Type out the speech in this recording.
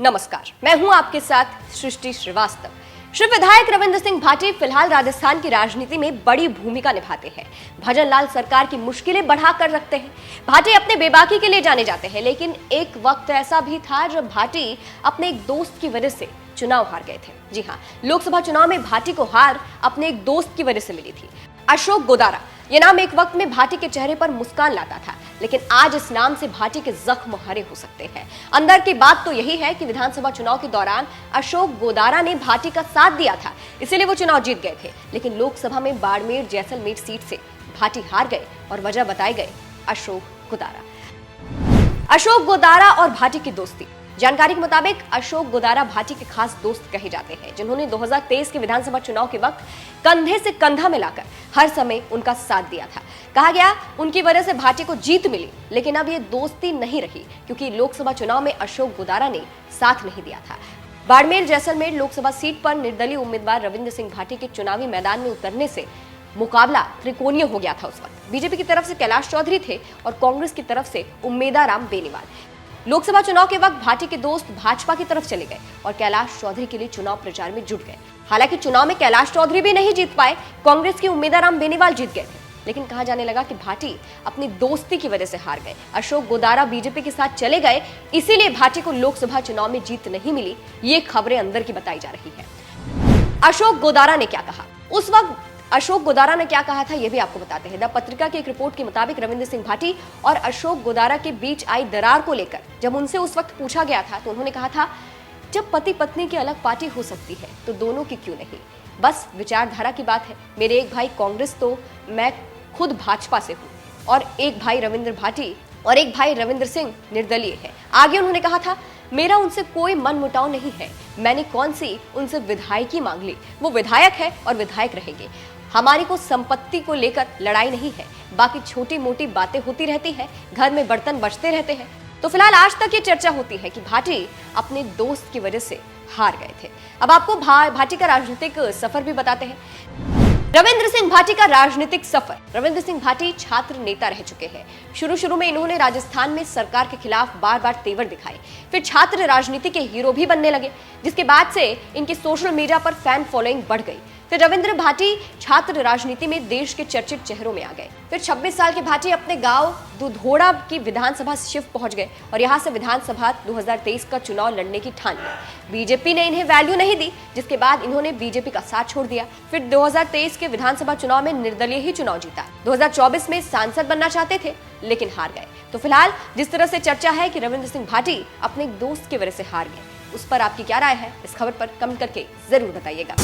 नमस्कार, मैं हूं आपके साथ सृष्टि श्रीवास्तव। श्री विधायक रविंद्र सिंह भाटी फिलहाल राजस्थान की राजनीति में बड़ी भूमिका निभाते हैं। भजन लाल सरकार की मुश्किलें बढ़ाकर रखते हैं। भाटी अपने बेबाकी के लिए जाने जाते हैं, लेकिन एक वक्त ऐसा भी था जब भाटी अपने एक दोस्त की वजह से चुनाव हार गए थे। जी हां, लोकसभा चुनाव में भाटी को हार अपने एक दोस्त की वजह से मिली थी, अशोक गोदारा। यह नाम एक वक्त में भाटी के चेहरे पर मुस्कान लाता था, लेकिन आज इस नाम से भाटी के जख्म हरे हो सकते हैं। अंदर की बात तो यही है कि विधानसभा चुनाव के दौरान अशोक गोदारा ने भाटी का साथ दिया था, इसीलिए वो चुनाव जीत गए थे। लेकिन लोकसभा में बाड़मेर जैसलमेर सीट से भाटी हार गए और वजह बताए गए अशोक गोदारा। अशोक गोदारा और भाटी की दोस्ती। जानकारी के मुताबिक अशोक गोदारा भाटी के खास दोस्त कहे जाते हैं, जिन्होंने 2023 के विधानसभा चुनाव के वक्त कंधे से कंधा मिलाकर हर समय उनका साथ दिया था। कहा गया उनकी वजह से भाटी को जीत मिली, लेकिन अब ये दोस्ती नहीं रही क्योंकि लोकसभा चुनाव में अशोक गोदारा ने साथ नहीं दिया था। बाड़मेर जैसलमेर लोकसभा सीट पर निर्दलीय उम्मीदवार रविंद्र सिंह भाटी के चुनावी मैदान में उतरने से मुकाबला त्रिकोणीय हो गया था। उस वक्त बीजेपी की तरफ से कैलाश चौधरी थे और कांग्रेस की तरफ से उम्मेदाराम बेनीवाल। लोकसभा चुनाव के वक्त भाटी के दोस्त भाजपा की तरफ चले गए और कैलाश चौधरी के लिए चुनाव प्रचार में जुट गए। हालांकि चुनाव में कैलाश चौधरी भी नहीं जीत पाए, कांग्रेस के उम्मीदवार बेनीवाल जीत गए थे। लेकिन कहा जाने लगा कि भाटी अपनी दोस्ती की वजह से हार गए। अशोक गोदारा बीजेपी के साथ चले गए, इसीलिए भाटी को लोकसभा चुनाव में जीत नहीं मिली। ये खबरें अंदर की बताई जा रही है। अशोक गोदारा ने क्या कहा? उस वक्त अशोक गोदारा ने क्या कहा था, यह भी आपको बताते हैं। द पत्रिका की एक रिपोर्ट के मुताबिक रविंद्र सिंह भाटी और अशोक गोदारा के बीच आई दरार को लेकर जब उनसे उस वक्त पूछा गया था, तो उन्होंने कहा था, जब पति पत्नी की अलग पार्टी हो सकती है तो दोनों की क्यों नहीं, बस विचारधारा की बात है। मेरे एक भाई कांग्रेस, तो मैं खुद भाजपा से हूँ, और एक भाई रविंद्र भाटी और एक भाई रविंद्र सिंह निर्दलीय है। आगे उन्होंने कहा था, मेरा उनसे कोई मनमुटाव नहीं है, मैंने कौन सी उनसे विधायकी मांग ली, वो विधायक है और विधायक रहेंगे। हमारी को संपत्ति को लेकर लड़ाई नहीं है, बाकी छोटी मोटी बातें होती रहती हैं, घर में बर्तन बजते रहते हैं। तो फिलहाल आज तक ये चर्चा होती है कि भाटी अपने दोस्त की वजह से हार गए थे। अब आपको भाटी का राजनीतिक सफर भी बताते हैं। रविंद्र सिंह भाटी का राजनीतिक सफर। रविंद्र सिंह भाटी छात्र नेता रह चुके हैं। शुरू में इन्होंने राजस्थान में सरकार के खिलाफ बार तेवर दिखाए, फिर छात्र राजनीति के हीरो भी बनने लगे, जिसके बाद से इनकी सोशल मीडिया पर फैन फॉलोइंग बढ़ गई। फिर रविंद्र भाटी छात्र राजनीति में देश के चर्चित चेहरों में आ गए। फिर 26 साल के भाटी अपने गांव दुधोड़ा की विधानसभा शिफ्ट पहुंच गए और यहां से विधानसभा 2023 का चुनाव लड़ने की ठान ली। बीजेपी ने इन्हें वैल्यू नहीं दी, जिसके बाद इन्होंने बीजेपी का साथ छोड़ दिया। फिर 2023 के विधानसभा चुनाव में निर्दलीय ही चुनाव जीता। 2024 में सांसद बनना चाहते थे, लेकिन हार गए। तो फिलहाल जिस तरह से चर्चा है कि रविंद्र सिंह भाटी अपने दोस्त की वजह से हार गए, उस पर आपकी क्या राय है? इस खबर पर कमेंट करके जरूर बताइएगा।